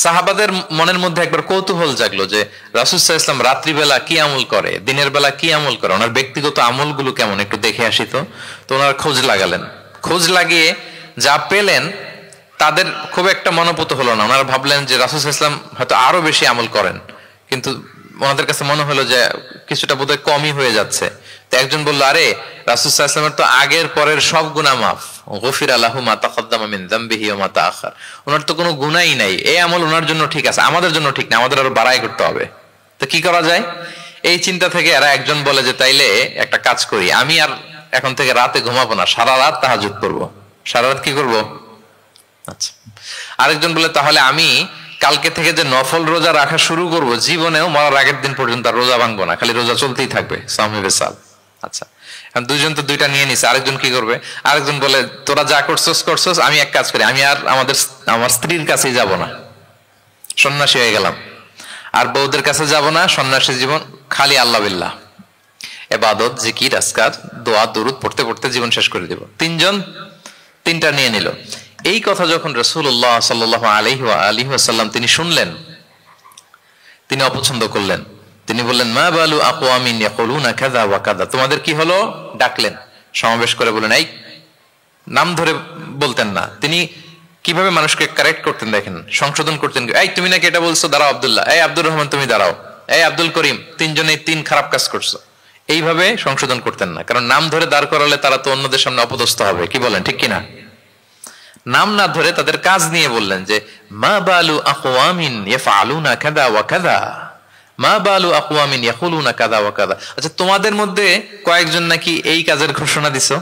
সাহাবাদের মনের মধ্যে একবার কৌতূহল জাগলো যে রাসূল সাল্লাল্লাহু আলাইহি ওয়াসাল্লাম রাত্রিবেলা কি আমল করে, দিনের বেলা কি আমল করে, ওনার ব্যক্তিগত আমলগুলো কেমন একটু দেখে আসি। তো ওনার খোঁজ লাগালেন। খোঁজ লাগিয়ে যা পেলেন তাদের খুব একটা মনোপুত হলো না। ওনারা ভাবলেন যে রাসূল সাল্লাল্লাহু আলাইহি ওয়াসাল্লাম হয়তো আরো বেশি আমল করেন, কিন্তু ওনাদের কাছে মনে হলো যে কিছুটা বোধহয় কমই হয়ে যাচ্ছে। তো একজন বলল, আরে রাসূল সাল্লাল্লাহু আলাইহি ওয়াসাল্লামের তো আগের পরের সব গুনাহ মাফ, গফিরা লাহু মা তাকদ্দামা মিন যামবিহি ওয়া মা তাআখার। ওনার তো কোনো গুনাহই নাই, এই আমল ওনার জন্য ঠিক আছে, আমাদের জন্য ঠিক না, আমাদের আরো বাড়াই করতে হবে। তো কি করা যায়? এই চিন্তা থেকে এরা একজন বলে যে তাইলে একটা কাজ করি, আমি আর এখন থেকে রাতে ঘুমাবো না, সারা রাত তাহাজ্জুদ পড়বো। সারা রাত কি করবো? আচ্ছা। আরেকজন বলে তাহলে আমি কালকে থেকে যে নফল রোজা রাখা শুরু করব, জীবনেও মরার আগের দিন পর্যন্ত আর রোজা ভাঙবো না, খালি রোজা চলতেই থাকবে, সাওমে বিসাল। আচ্ছা, দুইজন তো দুইটা নিয়ে নিছে। আরেকজন কি করবে? আরেকজন বলে তোরা যা করছস, আমি এক কাজ করি, আমি আর আমার স্ত্রীর কাছেই যাব না, সন্ন্যাসী হয়ে গেলাম, আর বউদের কাছে যাব না, সন্ন্যাসী জীবন, খালি আল্লাহ বিল্লাহ, ইবাদত, জিকির, আজকার, দোয়া, দুরূদ পড়তে পড়তে জীবন শেষ করে দিব। তিনজন তিনটা নিয়ে নিল। এই কথা যখন রাসূলুল্লাহ সাল্লাল্লাহু আলাইহি ওয়াসাল্লাম তিনি শুনলেন, তিনি অপছন্দ করলেন। তিনি বললেন, মা বালু আকওয়ামিন ইয়াকুলুনা কাযা ওয়া কাযা। তোমাদের কি হলো? ডাকলেন, সমাবেশ করে বলেন, এই নাম ধরে বলতেন না। তিনি কিভাবে মানুষকে কারেক্ট করতেন দেখেন, সংশোধন করতেন। এই তুমি নাকি এটা বলছো, দাঁড়াও আব্দুল্লাহ, এই আব্দুর রহমান তুমি দাঁড়াও, এই আব্দুল করিম, তিনজনেই তিন খারাপ কাজ করছো, এইভাবে সংশোধন করতেন না। কারণ নাম ধরে দাঁড় করালে তারা তো অন্যদের সামনে অপদস্থ হবে, কি বলেন, ঠিক কিনা? নাম না ধরে তাদের কাজ নিয়ে বললেন যে মা বালু আকওয়ামিন ইয়াফআলুনা কাযা ওয়া কাযা, মা বালু আকওয়ামিন ইয়াকুলুনা কাযা ওয়া কাযা। আচ্ছা, তোমাদের মধ্যে কয়েকজন নাকি এই কাজের ঘোষণা দিছো,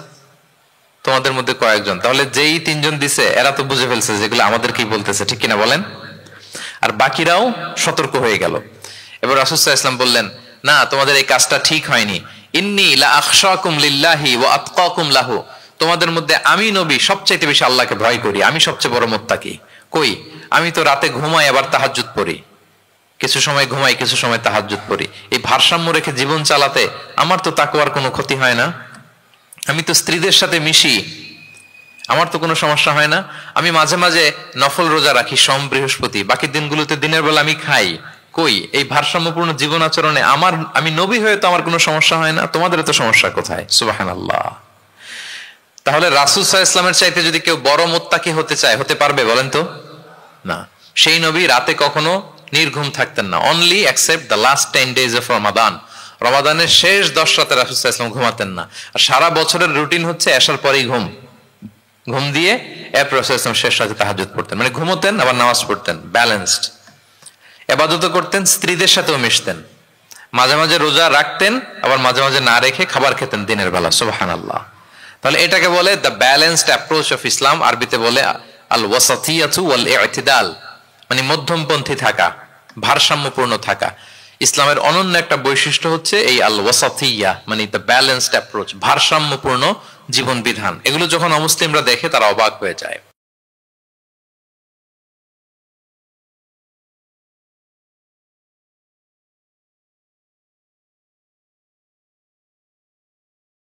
তোমাদের মধ্যে কয়েকজন, তাহলে যেই তিনজন দিছে এরা তো বুঝে ফেলছে যেগুলো আমাদেরকেই বলতেছে, ঠিক কিনা বলেন? আর বাকিরাও সতর্ক হয়ে গেল। এবার রাসূল সাল্লাল্লাহু আলাইহি ওয়াসাল্লাম বললেন, না, তোমাদের এই কাজটা ঠিক হয়নি। ইন্নী লা আখশাকুম লিল্লাহি ওয়া আতকাকুম লাহু। তোমাদের মধ্যে আমি নবী সবচেয়ে বেশি আল্লাহকে ভয় করি, আমি সবচেয়ে বড় মুত্তাকি। কই, আমি তো রাতে ঘুমাই আবার তাহাজ্জুদ পড়ি, কিছু সময় ঘুমাই কিছু সময় তাহাজ্জুদ পড়ি। এই ভারসাম্য রেখে জীবন চালাতে আমার তো তাকওয়ার কোনো ক্ষতি হয় না। আমি তো স্ত্রীদের সাথে মিশি, আমার তো কোনো সমস্যা হয় না। আমি মাঝে মাঝে নফল রোজা রাখি সোম বৃহস্পতি, বাকি দিনগুলোতে দিনের বেলা আমি খাই। কই, এই ভারসাম্যপূর্ণ জীবন আচরণে আমি নবী হয়ে তো আমার কোনো সমস্যা হয় না, তোমাদের তো সমস্যা কোথায়? সুবহানাল্লাহ। তাহলে রাসূল সাল্লাল্লাহু আলাইহি ওয়াসাল্লামের চাইতে যদি কেউ বড় মুত্তাকি হতে চায়, হতে পারবে বলেন তো? না। সেই নবী রাতে কখনো নির্ঘুম থাকতেন না, only except the last 10 days of Ramadan. রমাদানের শেষ 10 রাতে রাসূল সাল্লাল্লাহু আলাইহি ওয়াসাল্লাম ঘুমাতেন না। আর সারা বছরের রুটিন হচ্ছে এশার পরেই ঘুম দিয়ে এরপর রাসূল সাল্লাল্লাহু আলাইহি ওয়াসাল্লাম শেষ রাতে তাহাজ্জুদ পড়তেন, মানে ঘুমোতেন আবার নামাজ পড়তেন, ব্যালেন্সড। ইবাদত করতেন, স্ত্রীদের সাথেও মিশতেন, মাঝে মাঝে রোজা রাখতেন, আবার মাঝে মাঝে না রেখে খাবার খেতেন দিনের বেলা। সুবহানাল্লাহ। তাহলে এটাকে বলে the balanced approach of Islam, আরবিতে বলে আল ওয়াসাতিয়াতু ওয়াল ইতিদাল, মানে মধ্যমপন্থী থাকা, ভারসাম্যপূর্ণ থাকা। ইসলামের অনন্য একটা বৈশিষ্ট্য হচ্ছে এই আল ওয়াসাতিয়া, মানে দ্য ব্যালেন্সড অ্যাপ্রোচ, ভারসাম্যপূর্ণ জীবন বিধান। এগুলো যখন অমুসলিমরা দেখে তারা অবাক হয়ে যায়।